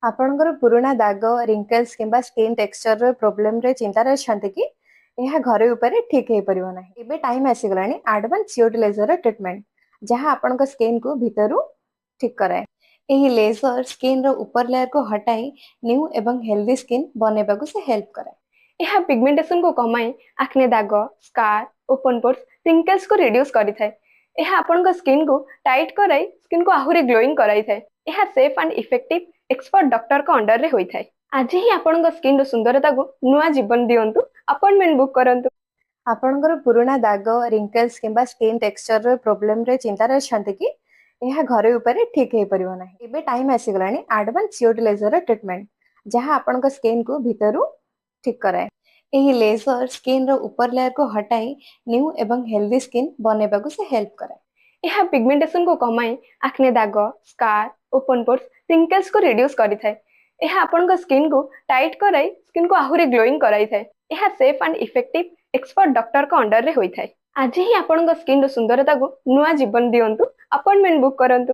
आपणकर पुराना दाग रिंकल्स किंबा स्किन टेक्सचर रो प्रॉब्लम रे चिंता रहछन्ते कि यह घरे ऊपर ठीक हे परिबो नाही एबे टाइम आसी गलानी एडवांस CO2 लेजर ट्रीटमेंट जहां आपनक स्किन को भीतरु ठीक कराए। एही लेजर स्किन रो ऊपर लेयर को हटाई न्यू एवं हेल्दी स्किन बनेबाकू से हेल्प कराए। यह पिगमेंटेशन को कमाए आखने दाग स्कार ओपन पोर्स रिंकल्स को रिड्यूस करिथाय। यह आपनका स्किन को टाइट कराई स्किन को आहुरी ग्लोइंग कराइथाय। यह safe and effective expert doctor को अंडर रे होइथाय। आज ही आपनका स्किन रो सुंदरता को नुआ जीवन दियंतु अपॉइंटमेंट बुक करंतु। आपणकर पुराना दाग रिंकल्स किंबा स्किन टेक्सचर रो प्रॉब्लम रे चिंता रहछन्ते कि यह घरे ऊपर ठीक हे परिबो नाही एबे टाइम आसी गलानी एडवांस CO2 लेजर ट्रीटमेंट जहां आपनक स्किन को भीतरु ठीक कराए। एही लेजर स्किन रो ऊपर लेयर को हटाई न्यू एवं हेल्दी स्किन बनेबाकू से हेल्प कराए। यह पिगमेंटेशन को कमाए आखने दाग स्कार ओपन पोर्स रिंकल्स को रिड्यूस करिथाय। यह आपनका स्किन को टाइट कराई स्किन को आहुरी ग्लोइंग कराइथाय। यह safe and effective expert doctor को अंडर रे होइथाय। आज ही आपनका स्किन रो सुंदरता को नुआ जीवन दियंतु अपॉइंटमेंट बुक करंतु।